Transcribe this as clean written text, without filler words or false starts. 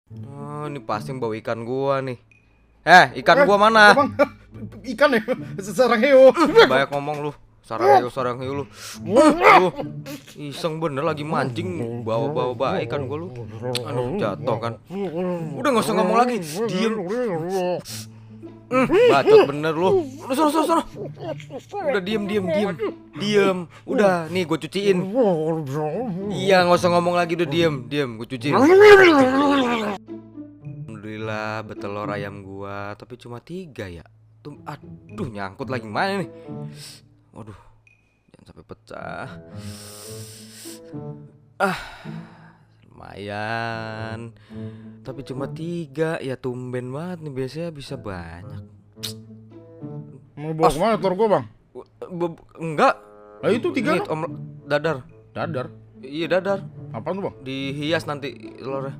Oh, ini pasti yang bawa ikan gua nih. Ikan gua mana? Bang, ikan ya, sarang heo. Banyak ngomong lu. Sarang hiu lu. Lu iseng bener lagi mancing bawa ikan gua lu. Aduh, jatuh kan. Udah nggak usah ngomong lagi. Diem. Bacot bener lu. Udah sono. Udah diem. Udah, nih gue cuciin. Iya, nggak usah ngomong lagi, udah diem. Gue cuciin. Alhamdulillah betelor ayam gua, tapi cuma 3 ya. Aduh, nyangkut lagi mana nih? Waduh, jangan sampai pecah. Lumayan. Tapi cuma 3 ya, tumben banget nih, biasanya bisa banyak. Mau bawa kemana telur gua, Bang? Enggak. Nah, itu 3 Ini dadar. dadar. Iya, dadar. Apaan tuh, Bang? Dihias nanti telurnya.